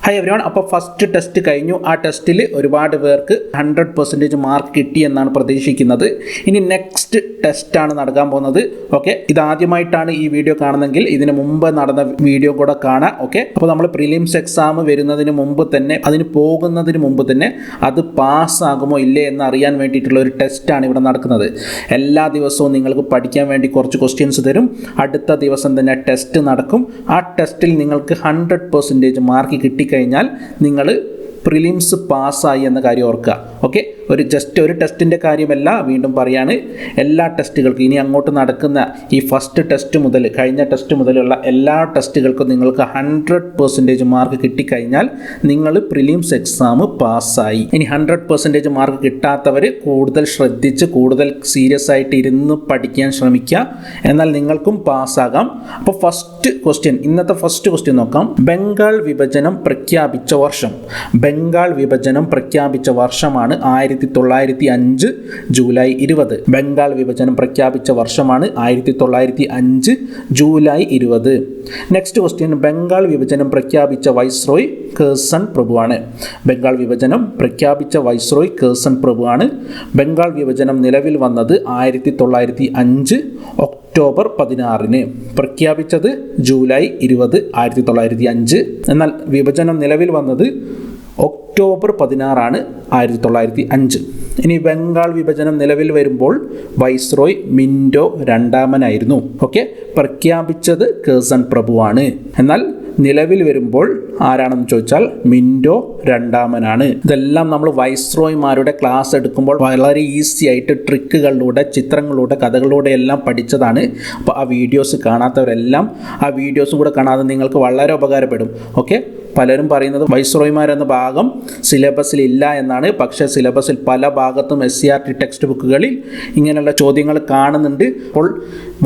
Hi everyone, അപ്പോൾ first test കഴിഞ്ഞു. ആ ടെസ്റ്റിൽ ഒരുപാട് പേർക്ക് 100% മാർക്ക് കിട്ടി എന്നാണ് പ്രതീക്ഷിക്കുന്നത്. ഇനി നെക്സ്റ്റ് ടെസ്റ്റാണ് നടക്കാൻ പോകുന്നത്. ഓക്കെ, ഇതാദ്യമായിട്ടാണ് ഈ വീഡിയോ കാണുന്നതെങ്കിൽ ഇതിന് മുമ്പ് നടന്ന വീഡിയോ കൂടെ കാണാം. ഓക്കെ, അപ്പോൾ നമ്മൾ പ്രിലിംസ് എക്സാം വരുന്നതിന് മുമ്പ് തന്നെ, അതിന് പോകുന്നതിന് മുമ്പ് തന്നെ അത് പാസ്സാകുമോ ഇല്ലേ എന്ന് അറിയാൻ വേണ്ടിയിട്ടുള്ള ഒരു ടെസ്റ്റാണ് ഇവിടെ നടക്കുന്നത്. എല്ലാ ദിവസവും നിങ്ങൾക്ക് പഠിക്കാൻ വേണ്ടി കുറച്ച് ക്വസ്റ്റ്യൻസ് തരും. അടുത്ത ദിവസം തന്നെ ടെസ്റ്റ് നടക്കും. ആ ടെസ്റ്റിൽ നിങ്ങൾക്ക് 100% മാർക്ക് കിട്ടിക്കഴിഞ്ഞാൽ നിങ്ങൾ പ്രിലിംസ് പാസ്സായി എന്ന കാര്യം ഓർക്കുക. ഓക്കെ, ഒരു ടെസ്റ്റിൻ്റെ കാര്യമല്ല, വീണ്ടും പറയാണ്, എല്ലാ ടെസ്റ്റുകൾക്കും ഇനി അങ്ങോട്ട് നടക്കുന്ന ഈ ഫസ്റ്റ് ടെസ്റ്റ് മുതൽ കഴിഞ്ഞ ടെസ്റ്റ് മുതലുള്ള എല്ലാ ടെസ്റ്റുകൾക്കും നിങ്ങൾക്ക് 100% മാർക്ക് കിട്ടിക്കഴിഞ്ഞാൽ നിങ്ങൾ പ്രിലിംസ് എക്സാം പാസ്സായി. ഇനി 100% മാർക്ക് കിട്ടാത്തവർ കൂടുതൽ ശ്രദ്ധിച്ച് കൂടുതൽ സീരിയസ് ആയിട്ട് ഇരുന്ന് പഠിക്കാൻ ശ്രമിക്കുക, എന്നാൽ നിങ്ങൾക്കും പാസ്സാകാം. അപ്പോൾ ഫസ്റ്റ് ക്വസ്റ്റ്യൻ, ഇന്നത്തെ ഫസ്റ്റ് ക്വസ്റ്റ്യൻ നോക്കാം. ബംഗാൾ വിഭജനം പ്രഖ്യാപിച്ച വർഷം. ബംഗാൾ വിഭജനം പ്രഖ്യാപിച്ച വർഷമാണ് 1905 ജൂലൈ 20. ബംഗാൾ വിഭജനം പ്രഖ്യാപിച്ച വർഷമാണ് 1905 ജൂലൈ 20. നെക്സ്റ്റ് ക്വസ്റ്റ്യൻ, ബംഗാൾ വിഭജനം പ്രഖ്യാപിച്ച വൈസ്രോയ് കേഴ്സൺ പ്രഭുവാണ്. ബംഗാൾ വിഭജനം പ്രഖ്യാപിച്ച വൈസ്രോയ് കേഴ്സൺ പ്രഭുവാണ്. ബംഗാൾ വിഭജനം നിലവിൽ വന്നത് 1905 ഒക്ടോബർ 16. പ്രഖ്യാപിച്ചത് ജൂലൈ 20, 1905. എന്നാൽ വിഭജനം നിലവിൽ വന്നത് ഒക്ടോബർ 16 1905. ഇനി ബംഗാൾ വിഭജനം നിലവിൽ വരുമ്പോൾ വൈസ്രോയ് മിൻറ്റോ രണ്ടാമനായിരുന്നു. ഓക്കെ, പ്രഖ്യാപിച്ചത് കേഴ്സൺ പ്രഭുവാണ്. എന്നാൽ നിലവിൽ വരുമ്പോൾ ആരാണെന്ന് ചോദിച്ചാൽ മിൻറ്റോ രണ്ടാമനാണ്. ഇതെല്ലാം നമ്മൾ വൈസ്രോയ്മാരുടെ ക്ലാസ് എടുക്കുമ്പോൾ വളരെ ഈസി ആയിട്ട് ട്രിക്കുകളിലൂടെ, ചിത്രങ്ങളിലൂടെ, കഥകളിലൂടെ എല്ലാം പഠിച്ചതാണ്. അപ്പോൾ ആ വീഡിയോസ് കാണാത്തവരെല്ലാം ആ വീഡിയോസും കൂടെ കാണാതെ നിങ്ങൾക്ക് വളരെ ഉപകാരപ്പെടും. ഓക്കെ, പലരും പറയുന്നത് വൈസ്രോയ്മാരെന്ന ഭാഗം സിലബസിൽ ഇല്ല എന്നാണ്. പക്ഷേ സിലബസിൽ പല ഭാഗത്തും SCRT ടെക്സ്റ്റ് ബുക്കുകളിൽ ഇങ്ങനെയുള്ള ചോദ്യങ്ങൾ കാണുന്നുണ്ട്. അപ്പോൾ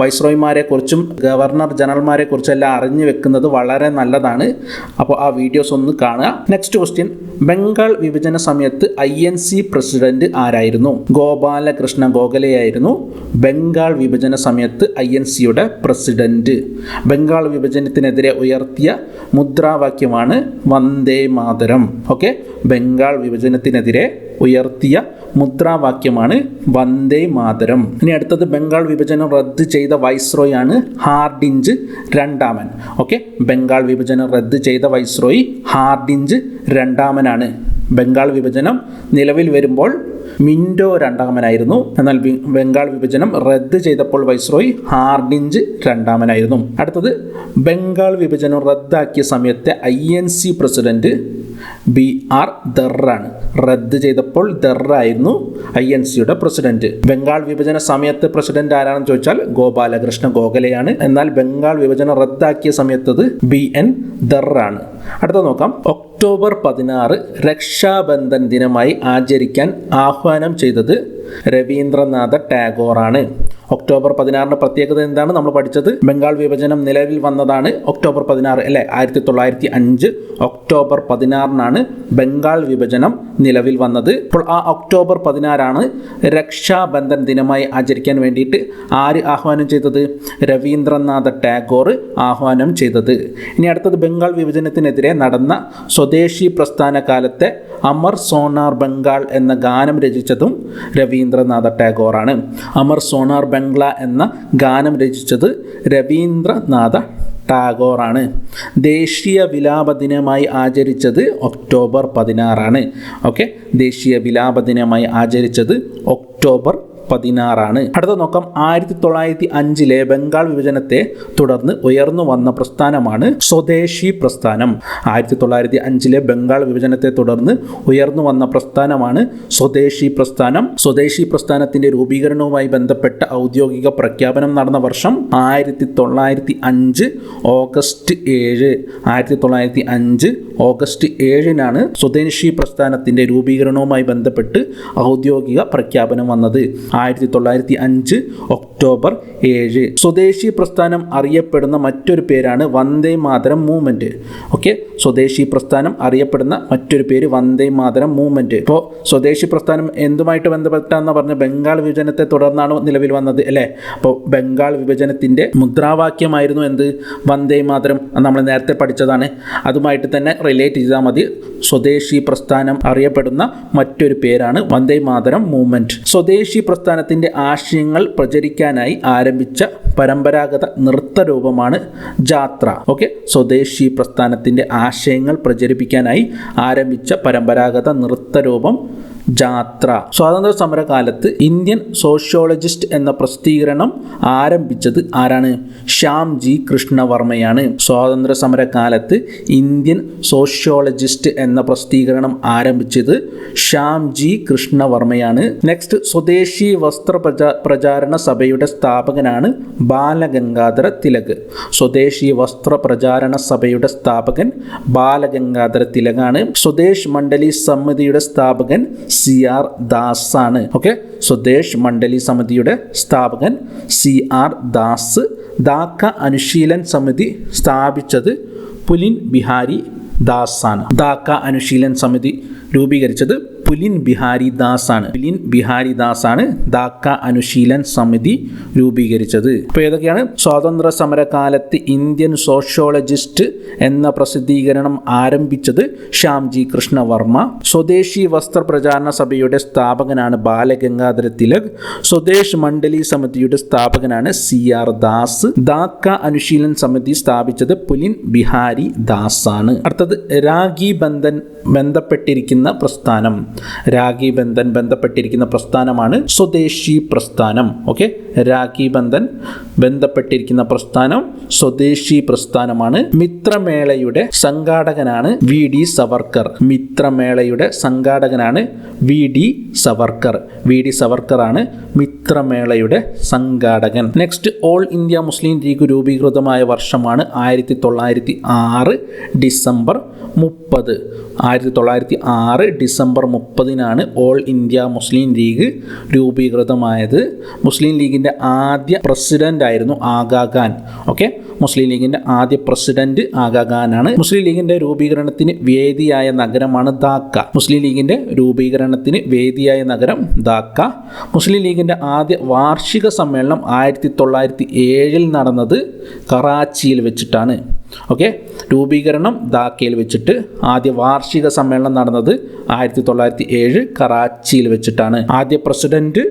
വൈസ്രോയ്മാരെക്കുറിച്ചും ഗവർണർ ജനറൽമാരെക്കുറിച്ചും എല്ലാം അറിഞ്ഞു വെക്കുന്നത് വളരെ നല്ലതാണ്. അപ്പോൾ ആ വീഡിയോസ് ഒന്ന് കാണുക. നെക്സ്റ്റ് ക്വസ്റ്റ്യൻ, ബംഗാൾ വിഭജന സമയത്ത് INC പ്രസിഡന്റ് ആരായിരുന്നു? ഗോപാലകൃഷ്ണ ഗോഖലെയായിരുന്നു ബംഗാൾ വിഭജന സമയത്ത് INCയുടെ പ്രസിഡന്റ്. ബംഗാൾ വിഭജനത്തിനെതിരെ ഉയർത്തിയ മുദ്രാവാക്യമാണ് വന്ദേ മാതരം. ഓക്കെ, ബംഗാൾ വിഭജനത്തിനെതിരെ ഉയർത്തിയ മുദ്രാവാക്യമാണ് വന്ദേ മാതരം. ഇനി അടുത്തത്, ബംഗാൾ വിഭജനം റദ്ദ് ചെയ്ത വൈസ്രോയ് ആണ് ഹാർഡിഞ്ച് രണ്ടാമൻ. ഓക്കെ, ബംഗാൾ വിഭജനം റദ്ദ് ചെയ്ത വൈസ്രോയ് ഹാർഡിഞ്ച് രണ്ടാമനാണ്. ബംഗാൾ വിഭജനം നിലവിൽ വരുമ്പോൾ മിൻറ്റോ രണ്ടാമനായിരുന്നു. എന്നാൽ ബംഗാൾ വിഭജനം റദ്ദ് ചെയ്തപ്പോൾ വൈസ്രോയ് ഹാർഡിഞ്ച് രണ്ടാമനായിരുന്നു. അടുത്തത്, ബംഗാൾ വിഭജനം റദ്ദാക്കിയ സമയത്തെ INC പ്രസിഡന്റ് BR ദറാണ്. റദ്ദ് ചെയ്തപ്പോൾ ദറായിരുന്നു INCയുടെ പ്രസിഡന്റ്. ബംഗാൾ വിഭജന സമയത്ത് പ്രസിഡന്റ് ആരാണെന്ന് ചോദിച്ചാൽ ഗോപാലകൃഷ്ണ ഗോഖലെയാണ്. എന്നാൽ ബംഗാൾ വിഭജനം റദ്ദാക്കിയ സമയത്തത് BN ദറാണ്. അടുത്ത നോക്കാം. ഒക്ടോബർ 16 രക്ഷാബന്ധൻ ദിനമായി ആചരിക്കാൻ ആഹ്വാനം ചെയ്തത് രവീന്ദ്രനാഥ ടാഗോറാണ്. ഒക്ടോബർ 16 പ്രത്യേകത എന്താണ് നമ്മൾ പഠിച്ചത്? ബംഗാൾ വിഭജനം നിലവിൽ വന്നതാണ് ഒക്ടോബർ 16 അല്ലേ? 1905 ഒക്ടോബർ 16 ബംഗാൾ വിഭജനം നിലവിൽ വന്നത്. അപ്പോൾ ആ ഒക്ടോബർ 16 രക്ഷാബന്ധൻ ദിനമായി ആചരിക്കാൻ വേണ്ടിയിട്ട് ആര് ആഹ്വാനം ചെയ്തത്? രവീന്ദ്രനാഥ ടാഗോർ ആഹ്വാനം ചെയ്തത്. ഇനി അടുത്തത്, ബംഗാൾ വിഭജനത്തിനെതിരെ നടന്ന സ്വദേശി പ്രസ്ഥാന കാലത്തെ അമർ സോനാർ ബംഗാൾ എന്ന ഗാനം രചിച്ചതും രവീന്ദ്രനാഥ ടാഗോറാണ്. അമർ സോനാർ ബംഗ്ല എന്ന ഗാനം രചിച്ചത് രവീന്ദ്രനാഥ ടാഗോറാണ്. ദേശീയ വിലാപ ദിനമായി ആചരിച്ചത് ഒക്ടോബർ 16. ഓക്കെ, ദേശീയ വിലാപ ദിനമായി ആചരിച്ചത് ഒക്ടോബർ 16. അടുത്ത നോക്കാം. 1905 ബംഗാൾ വിഭജനത്തെ തുടർന്ന് ഉയർന്നു വന്ന പ്രസ്ഥാനമാണ് സ്വദേശി പ്രസ്ഥാനം. 1905 ബംഗാൾ വിഭജനത്തെ തുടർന്ന് ഉയർന്നു വന്ന പ്രസ്ഥാനമാണ് സ്വദേശി പ്രസ്ഥാനം. സ്വദേശി പ്രസ്ഥാനത്തിന്റെ രൂപീകരണവുമായി ബന്ധപ്പെട്ട ഔദ്യോഗിക പ്രഖ്യാപനം നടന്ന വർഷം 1905 ഓഗസ്റ്റ് 7. 1905 ഓഗസ്റ്റ് 7 സ്വദേശി പ്രസ്ഥാനത്തിന്റെ രൂപീകരണവുമായി ബന്ധപ്പെട്ട് ഔദ്യോഗിക പ്രഖ്യാപനം വന്നത്. 1905 ഒക്ടോബർ 7. സ്വദേശി പ്രസ്ഥാനം അറിയപ്പെടുന്ന മറ്റൊരു പേരാണ് വന്ദേ മാതരം മൂവ്മെൻറ്റ്. ഓക്കെ, സ്വദേശി പ്രസ്ഥാനം അറിയപ്പെടുന്ന മറ്റൊരു പേര് വന്ദേ മാതരം മൂവ്മെൻറ്റ്. ഇപ്പോൾ സ്വദേശി പ്രസ്ഥാനം എന്തുമായിട്ട് ബന്ധപ്പെട്ടാന്ന് പറഞ്ഞ ബംഗാൾ വിഭജനത്തെ തുടർന്നാണ് നിലവിൽ വന്നത് അല്ലേ. അപ്പോൾ ബംഗാൾ വിഭജനത്തിൻ്റെ മുദ്രാവാക്യമായിരുന്നു എന്ത്? വന്ദേ മാതരം. നമ്മൾ നേരത്തെ പഠിച്ചതാണ്. അതുമായിട്ട് തന്നെ റിലേറ്റ് ചെയ്താൽ മതി. സ്വദേശി പ്രസ്ഥാനം അറിയപ്പെടുന്ന മറ്റൊരു പേരാണ് വന്ദേ മാതരം മൂവ്മെൻറ്റ്. സ്വദേശി പ്രസ്ഥാനത്തിൻ്റെ ആശയങ്ങൾ പ്രചരിക്കാനായി ആരംഭിച്ച പരമ്പരാഗത നൃത്തരൂപമാണ് ജാത്ര. ഓക്കെ, സ്വദേശി പ്രസ്ഥാനത്തിൻ്റെ ആശയങ്ങൾ പ്രചരിപ്പിക്കാനായി ആരംഭിച്ച പരമ്പരാഗത നൃത്തരൂപം ജാത്ര. സ്വാതന്ത്ര്യ സമര കാലത്ത് ഇന്ത്യൻ സോഷ്യോളജിസ്റ്റ് എന്ന പ്രസിദ്ധീകരണം ആരംഭിച്ചത് ആരാണ്? ശ്യാംജി കൃഷ്ണവർമ്മയാണ്. സ്വാതന്ത്ര്യ സമര കാലത്ത് ഇന്ത്യൻ സോഷ്യോളജിസ്റ്റ് എന്ന പ്രസിദ്ധീകരണം ആരംഭിച്ചത് ശ്യാംജി കൃഷ്ണവർമ്മയാണ്. നെക്സ്റ്റ്, സ്വദേശി വസ്ത്ര പ്രചാരണ സഭയുടെ സ്ഥാപകനാണ് ബാലഗംഗാധര തിലക്. സ്വദേശി വസ്ത്ര പ്രചാരണ സഭയുടെ സ്ഥാപകൻ ബാലഗംഗാധര തിലകാണ്. സ്വദേശ് മണ്ഡലി സമിതിയുടെ സ്ഥാപകൻ CR ദാസ് ആണ്. ഓക്കെ, സ്വദേശ് മണ്ഡലി സമിതിയുടെ സ്ഥാപകൻ CR ദാസ്. ധാക്ക അനുശീലൻ സമിതി സ്ഥാപിച്ചത് പുലിൻ ബിഹാരി ദാസ് ആണ്. ധാക്ക അനുശീലൻ സമിതി രൂപീകരിച്ചത് പുലിൻ ബിഹാരി ദാസ് ആണ്. പുലിൻ ബിഹാരി ദാസ് ആണ് ധാക്ക അനുശീലൻ സമിതി രൂപീകരിച്ചത്. ഇപ്പോൾ ഏതൊക്കെയാണ്? സ്വാതന്ത്ര്യ സമരകാലത്ത് ഇന്ത്യൻ സോഷ്യോളജിസ്റ്റ് എന്ന പ്രസിദ്ധീകരണം ആരംഭിച്ചത് ശ്യാംജി കൃഷ്ണവർമ്മ. സ്വദേശി വസ്ത്ര പ്രചാരണ സഭയുടെ സ്ഥാപകനാണ് ബാലഗംഗാധര തിലക്. സ്വദേശ് മണ്ഡലി സമിതിയുടെ സ്ഥാപകനാണ് CR ദാസ്. ധാക്ക അനുശീലൻ സമിതി സ്ഥാപിച്ചത് പുലിൻ ബിഹാരി ദാസ് ആണ്. അടുത്തത് രാഖി ബന്ധൻ ബന്ധപ്പെട്ടിരിക്കുന്ന പ്രസ്ഥാനം. രാഖി ബന്ധൻ ബന്ധപ്പെട്ടിരിക്കുന്ന പ്രസ്ഥാനമാണ് സ്വദേശി പ്രസ്ഥാനം. ഓക്കെ, രാഖി ബന്ധൻ ബന്ധപ്പെട്ടിരിക്കുന്ന പ്രസ്ഥാനം സ്വദേശി പ്രസ്ഥാനമാണ്. മിത്രമേളയുടെ സംഘാടകനാണ് VD Savarkar. മിത്രമേളയുടെ സംഘാടകനാണ് VD Savarkar. VD Savarkar ആണ് മിത്രമേളയുടെ സംഘാടകൻ. Next, all India Muslim league രൂപീകൃതമായ വർഷമാണ് 1906 December 30. 1906 December 30 all India Muslim league രൂപീകൃതമായത്. മുസ്ലിം ലീഗിൻ്റെ ആദ്യ പ്രസിഡന്റ് ആയിരുന്നു ആഗാ ഖാൻ. ഓക്കെ, മുസ്ലിം ലീഗിൻ്റെ ആദ്യ പ്രസിഡന്റ് ആഗാ ഖാനാണ്. മുസ്ലിം ലീഗിൻ്റെ രൂപീകരണത്തിന് വേദിയായ നഗരമാണ് ധാക്ക. മുസ്ലിം ലീഗിൻ്റെ രൂപീകരണത്തിന് വേദിയായ നഗരം ധാക്ക. മുസ്ലിം ലീഗിൻ്റെ ആദ്യ വാർഷിക സമ്മേളനം 1907 നടന്നത് കറാച്ചിയിൽ വെച്ചിട്ടാണ്. ഓക്കെ, രൂപീകരണം ധാക്കയിൽ വെച്ചിട്ട്, ആദ്യ വാർഷിക സമ്മേളനം നടന്നത് 1907 കറാച്ചിയിൽ വെച്ചിട്ടാണ്. ആദ്യ പ്രസിഡന്റ്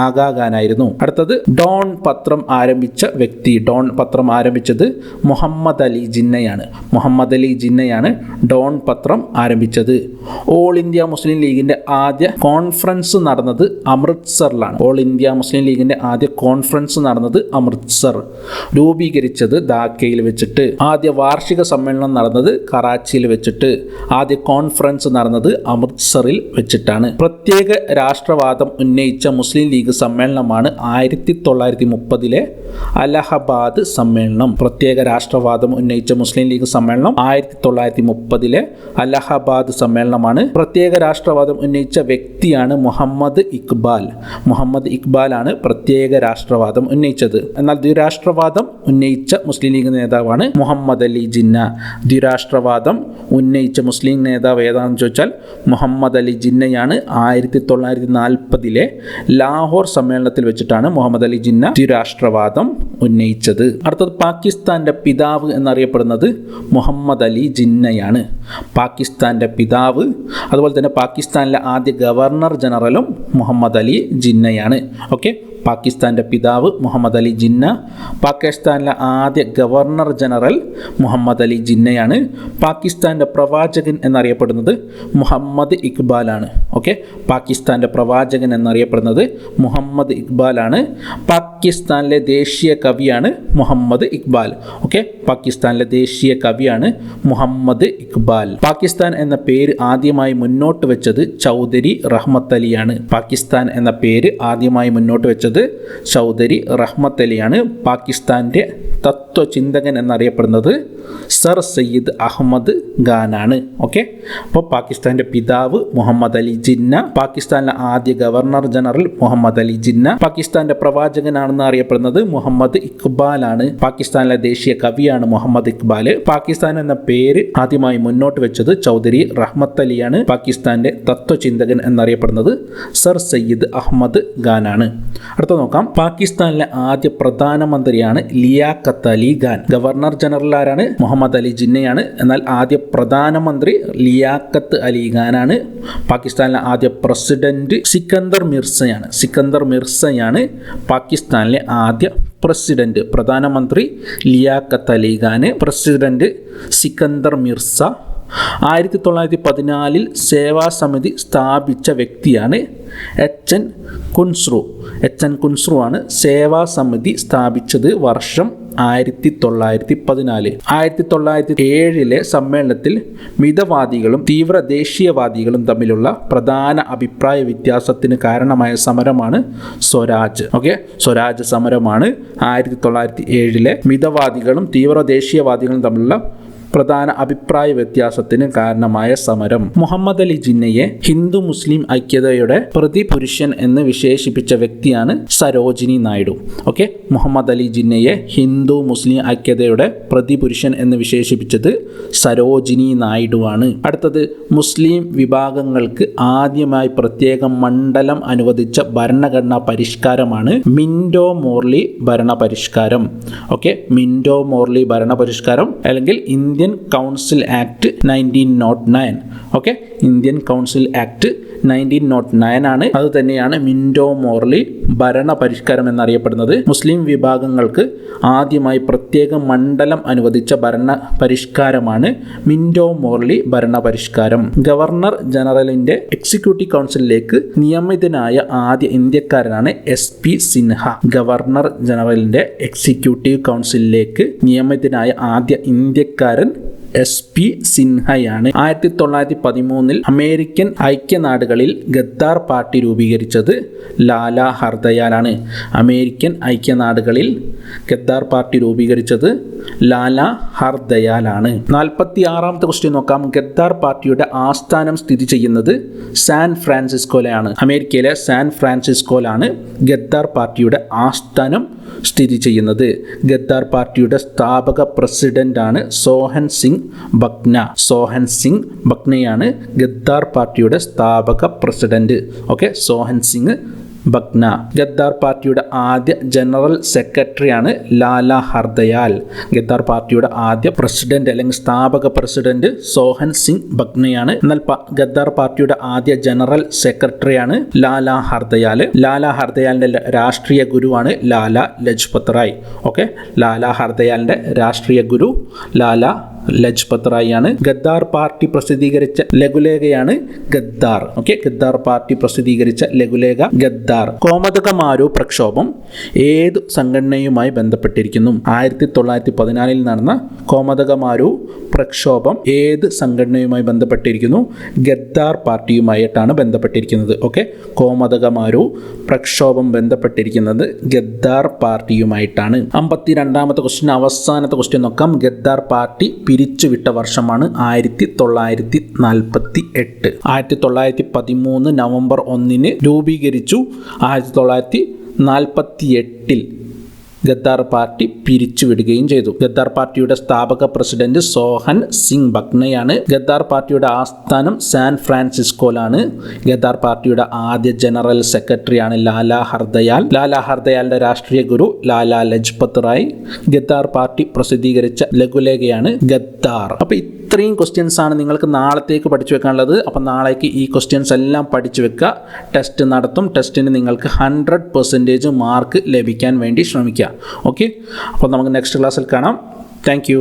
ആഗാ ഖാനായിരുന്നു. അടുത്തത്, ഡോൺ പത്രം ആരംഭിച്ച വ്യക്തി. ഡോൺ പത്രം ആരംഭിച്ചത് മുഹമ്മദ് അലി ജിന്നയാണ്. മുഹമ്മദ് അലി ജിന്നയാണ് ഡോൺ പത്രം ആരംഭിച്ചത്. ഓൾ ഇന്ത്യ മുസ്ലിം ലീഗിൻ്റെ ആദ്യ കോൺഫറൻസ് നടന്നത് അമൃത്സറിലാണ്. ഓൾ ഇന്ത്യ മുസ്ലിം ലീഗിൻ്റെ ആദ്യ കോൺഫറൻസ് നടന്നത് അമൃത്സർ. രൂപീകരിച്ചത് ധാക്കയിൽ വെച്ചിട്ട്. ആദ്യ വാർഷിക സമ്മേളനം നടന്നത് കറാച്ചിയിൽ വെച്ചിട്ട്. ആദ്യ കോൺഫറൻസ് നടന്നത് അമൃത്സറിൽ വെച്ചിട്ടാണ്. പ്രത്യേക രാഷ്ട്രവാദം ഉന്നയിച്ച മുസ്ലിം ലീഗ് സമ്മേളനമാണ് 1930 അലഹബാദ് സമ്മേളനം. പ്രത്യേക രാഷ്ട്രവാദം ഉന്നയിച്ച മുസ്ലിം ലീഗ് സമ്മേളനം 1930 അലഹബാദ് സമ്മേളനമാണ്. പ്രത്യേക രാഷ്ട്രവാദം ഉന്നയിച്ച വ്യക്തിയാണ് മുഹമ്മദ് ഇക്ബാൽ. മുഹമ്മദ് ഇക്ബാൽ ആണ് പ്രത്യേക രാഷ്ട്രവാദം ഉന്നയിച്ചത്. എന്നാൽ ദ്വിരാഷ്ട്രവാദം ഉന്നയിച്ച മുസ്ലിം ലീഗ് നേതാവാണ് മുഹമ്മദ് അലി ജിന്ന. ദ്വിരാഷ്ട്രവാദം ഉന്നയിച്ച മുസ്ലിം നേതാവ് ഏതാണെന്ന് ചോദിച്ചാൽ മുഹമ്മദ് അലി ജിന്നയാണ്. 1940 ലാഹോർ സമ്മേളനത്തിൽ വെച്ചിട്ടാണ് മുഹമ്മദ് അലി ജിന്ന ദ്വിരാഷ്ട്രവാദം ഉന്നയിച്ചത്. അടുത്തത്, പാകിസ്ഥാന്റെ പിതാവ് എന്നറിയപ്പെടുന്നത് മുഹമ്മദ് അലി ജിന്നയാണ്. പാകിസ്ഥാന്റെ പിതാവ്, അതുപോലെ തന്നെ പാകിസ്ഥാനിലെ ആദ്യ ഗവർണർ ജനറലും മുഹമ്മദ് അലി ജിന്നയാണ്. ഓക്കെ, പാകിസ്ഥാൻ്റെ പിതാവ് മുഹമ്മദ് അലി ജിന്ന. പാകിസ്ഥാനിലെ ആദ്യ ഗവർണർ ജനറൽ മുഹമ്മദ് അലി ജിന്നയാണ്. പാകിസ്ഥാൻ്റെ പ്രവാചകൻ എന്നറിയപ്പെടുന്നത് മുഹമ്മദ് ഇക്ബാലാണ്. ഓക്കെ, പാകിസ്ഥാൻ്റെ പ്രവാചകൻ എന്നറിയപ്പെടുന്നത് മുഹമ്മദ് ഇക്ബാലാണ്. പാകിസ്ഥാനിലെ ദേശീയ കവിയാണ് മുഹമ്മദ് ഇക്ബാൽ. ഓക്കെ, പാകിസ്ഥാനിലെ ദേശീയ കവിയാണ് മുഹമ്മദ് ഇക്ബാൽ. പാകിസ്ഥാൻ എന്ന പേര് ആദ്യമായി മുന്നോട്ട് വെച്ചത് ചൗധരി റഹ്മത്ത് അലിയാണ്. പാകിസ്ഥാൻ എന്ന പേര് ആദ്യമായി മുന്നോട്ട് വെച്ചത് പ്രസിദ്ധീകരിച്ചത് ചൗധരി റഹ്മത്ത് അലിയാണ്. പാകിസ്ഥാൻ്റെ തത്വചിന്തകൻ എന്നറിയപ്പെടുന്നത് സർ സയ്യിദ് അഹമ്മദ് ഖാനാണ്. ഓക്കെ, അപ്പോൾ പാകിസ്ഥാൻ്റെ പിതാവ് മുഹമ്മദ് അലി ജിന്ന, പാകിസ്ഥാനിലെ ആദ്യ ഗവർണർ ജനറൽ മുഹമ്മദ് അലി ജിന്ന, പാകിസ്ഥാൻ്റെ പ്രവാചകനാണെന്ന് അറിയപ്പെടുന്നത് മുഹമ്മദ് ഇക്ബാൽ ആണ്. പാകിസ്ഥാനിലെ ദേശീയ കവിയാണ് മുഹമ്മദ് ഇക്ബാൽ. പാകിസ്ഥാൻ എന്ന പേര് ആദ്യമായി മുന്നോട്ട് വെച്ചത് ചൗധരി റഹ്മത്ത് അലിയാണ്. പാകിസ്ഥാൻ്റെ തത്വചിന്തകൻ എന്നറിയപ്പെടുന്നത് സർ സയ്യിദ് അഹമ്മദ് ഖാനാണ്. അടുത്ത നോക്കാം, പാകിസ്ഥാനിലെ ആദ്യ പ്രധാനമന്ത്രിയാണ് ലിയാഖത്ത് അലി ഖാൻ. ഗവർണർ ജനറൽ ആരാണ്? മുഹമ്മദ് അലി ജിന്നയാണ്. എന്നാൽ ആദ്യ പ്രധാനമന്ത്രി ലിയാഖത്ത് അലി ഖാനാണ്. പാകിസ്ഥാനിലെ ആദ്യ പ്രസിഡന്റ് സിക്കന്ദർ മിർസയാണ് പാകിസ്ഥാനിലെ ആദ്യ പ്രസിഡന്റ്. പ്രധാനമന്ത്രി ലിയാഖത്ത് അലി ഖാൻ, പ്രസിഡന്റ് സിക്കന്ദർ മിർസ. 1914 സേവാസമിതി സ്ഥാപിച്ച വ്യക്തിയാണ് എച്ച് എൻ കുൻസ്രു ആണ് സേവാസമിതി സ്ഥാപിച്ചത്. വർഷം 1914. 1907 സമ്മേളനത്തിൽ മിതവാദികളും തീവ്ര ദേശീയവാദികളും തമ്മിലുള്ള പ്രധാന അഭിപ്രായ വ്യത്യാസത്തിന് കാരണമായ സമരമാണ് സ്വരാജ്. ഓക്കെ, സ്വരാജ് സമരമാണ് 1907 മിതവാദികളും തീവ്ര ദേശീയവാദികളും തമ്മിലുള്ള പ്രധാന അഭിപ്രായ വ്യത്യാസത്തിന് കാരണമായ സമരം. മുഹമ്മദ് അലി ജിന്നയെ ഹിന്ദു മുസ്ലിം ഐക്യതയുടെ പ്രതിപുരുഷൻ എന്ന് വിശേഷിപ്പിച്ച വ്യക്തിയാണ് സരോജിനി നായിഡു. ഓക്കെ, മുഹമ്മദ് അലി ജിന്നയെ ഹിന്ദു മുസ്ലിം ഐക്യതയുടെ പ്രതിപുരുഷൻ എന്ന് വിശേഷിപ്പിച്ചത് സരോജിനി നായിഡു ആണ്. അടുത്തത്, മുസ്ലിം വിഭാഗങ്ങൾക്ക് ആദ്യമായി പ്രത്യേക മണ്ഡലം അനുവദിച്ച ഭരണഘടനാ പരിഷ്കാരമാണ് മിൻറ്റോ മോർലി ഭരണ പരിഷ്കാരം. ഓക്കെ, മിൻറ്റോ മോർലി ഭരണ പരിഷ്കാരം അല്ലെങ്കിൽ Indian council act 1909. Okay, Indian council act 1909 ആണ്. അത് തന്നെയാണ് മിൻറ്റോ മോർലി ഭരണ പരിഷ്കാരം എന്നറിയപ്പെടുന്നത്. മുസ്ലിം വിഭാഗങ്ങൾക്ക് ആദ്യമായി പ്രത്യേക മണ്ഡലം അനുവദിച്ച ഭരണ പരിഷ്കാരമാണ് മിൻറ്റോ മോർലി ഭരണ പരിഷ്കാരം. ഗവർണർ ജനറലിന്റെ എക്സിക്യൂട്ടീവ് കൗൺസിലിലേക്ക് നിയമിതനായ ആദ്യ ഇന്ത്യക്കാരനാണ് SP സിൻഹ. ഗവർണർ ജനറലിന്റെ എക്സിക്യൂട്ടീവ് കൗൺസിലിലേക്ക് നിയമിതനായ ആദ്യ ഇന്ത്യക്കാരൻ SP സിൻഹയാണ്. 1913 അമേരിക്കൻ ഐക്യനാടുകളിൽ ഗദ്ദാർ പാർട്ടി രൂപീകരിച്ചത് ലാലാ ഹർദയാലാണ്. അമേരിക്കൻ ഐക്യനാടുകളിൽ ഗദ്ദാർ പാർട്ടി രൂപീകരിച്ചത് ലാലാ ഹർദയാലാണ്. 46ാമത്തെ ക്വസ്റ്റ്യൻ നോക്കാം. ഗദ്ദാർ പാർട്ടിയുടെ ആസ്ഥാനം സ്ഥിതി ചെയ്യുന്നത് സാൻ ഫ്രാൻസിസ്കോയിലാണ്. അമേരിക്കയിലെ സാൻ ഫ്രാൻസിസ്കോയിലാണ് ഗദ്ദാർ പാർട്ടിയുടെ ആസ്ഥാനം സ്ഥിതി ചെയ്യുന്നത്. ഗദ്ദാർ പാർട്ടിയുടെ സ്ഥാപക പ്രസിഡന്റാണ് സോഹൻ സിംഗ് ബക്നയാണ് ഗദ്ദാർ പാർട്ടിയുടെ സ്ഥാപക പ്രസിഡന്റ്. ഓക്കെ, സോഹൻ സിംഗ് ബക്ന. ഗദ്ദാർ പാർട്ടിയുടെ ആദ്യ ജനറൽ സെക്രട്ടറിയാണ് ലാലാ ഹർദയാൽ. ഗദ്ദാർ പാർട്ടിയുടെ ആദ്യ പ്രസിഡന്റ് അല്ലെങ്കിൽ സ്ഥാപക പ്രസിഡന്റ് സോഹൻ സിംഗ് ബക്നയാണ്. എന്നാൽ ഗദ്ദാർ പാർട്ടിയുടെ ആദ്യ ജനറൽ സെക്രട്ടറിയാണ് ലാലാ ഹർദയാൽ. ലാലാ ഹർദയാലിന്റെ രാഷ്ട്രീയ ഗുരുവാണ് ലാലാ ലജ്പത് റായ്. ഓക്കെ, ലാലാ ഹർദയാലിന്റെ രാഷ്ട്രീയ ഗുരു ലാലാ ലജ്പത് റായ് ആണ്. ഗദ്ദാർ പാർട്ടി പ്രസിദ്ധീകരിച്ച ലഘുലേഖയാണ് ഗദ്ദാർ. ഓക്കെ, ഗദ്ദാർ പാർട്ടി പ്രസിദ്ധീകരിച്ച ലഘുലേഖ ഗദ്ദാർ. കോമതകമാരു പ്രക്ഷോഭം ഏത് സംഘടനയുമായി ബന്ധപ്പെട്ടിരിക്കുന്നു? 1914 നടന്ന കോമതകമാരു പ്രക്ഷോഭം ഏത് സംഘടനയുമായി ബന്ധപ്പെട്ടിരിക്കുന്നു? ഗദ്ദാർ പാർട്ടിയുമായിട്ടാണ് ബന്ധപ്പെട്ടിരിക്കുന്നത്. ഓക്കെ, കോമതകമാരു പ്രക്ഷോഭം ബന്ധപ്പെട്ടിരിക്കുന്നത് ഗദ്ദാർ പാർട്ടിയുമായിട്ടാണ്. 52ാമത്തെ ക്വസ്റ്റ്യൻ, അവസാനത്തെ ക്വസ്റ്റ്യൻ നോക്കാം. ഗദ്ദാർ പാർട്ടി പിരിച്ചുവിട്ട വർഷമാണ് 1948. 1913 നവംബർ 1 രൂപീകരിച്ചു. 1948 ഗദ്ദാർ പാർട്ടി പിരിച്ചുവിടുകയും ചെയ്തു. ഗദ്ദാർ പാർട്ടിയുടെ സ്ഥാപക പ്രസിഡന്റ് സോഹൻ സിംഗ് ബക്നയാണ്. ഗദ്ദാർ പാർട്ടിയുടെ ആസ്ഥാനം സാൻ ഫ്രാൻസിസ്കോയിലാണ്. ഗദ്ദാർ പാർട്ടിയുടെ ആദ്യ ജനറൽ സെക്രട്ടറിയാണ് ലാലാ ഹർദയാൽ. ലാലാ ഹർദയാലിന്റെ രാഷ്ട്രീയ ഗുരു ലാലാ ലജ്പത് റായ്. ഗദ്ദാർ പാർട്ടി പ്രസിദ്ധീകരിച്ച ലഘുലേഖയാണ് ഗദ്ദാർ. അപ്പോൾ ഇത്രയും ക്വസ്റ്റ്യൻസ് ആണ് നിങ്ങൾക്ക് നാളത്തേക്ക് പഠിച്ചു വെക്കാനുള്ളത്. അപ്പം നാളേക്ക് ഈ ക്വസ്റ്റ്യൻസ് എല്ലാം പഠിച്ചു വെക്കുക. ടെസ്റ്റ് നടത്തും. ടെസ്റ്റിന് നിങ്ങൾക്ക് 100% മാർക്ക് ലഭിക്കാൻ വേണ്ടി ശ്രമിക്കുക. ഓക്കെ, അപ്പോൾ നമുക്ക് നെക്സ്റ്റ് ക്ലാസ്സിൽ കാണാം. Thank you.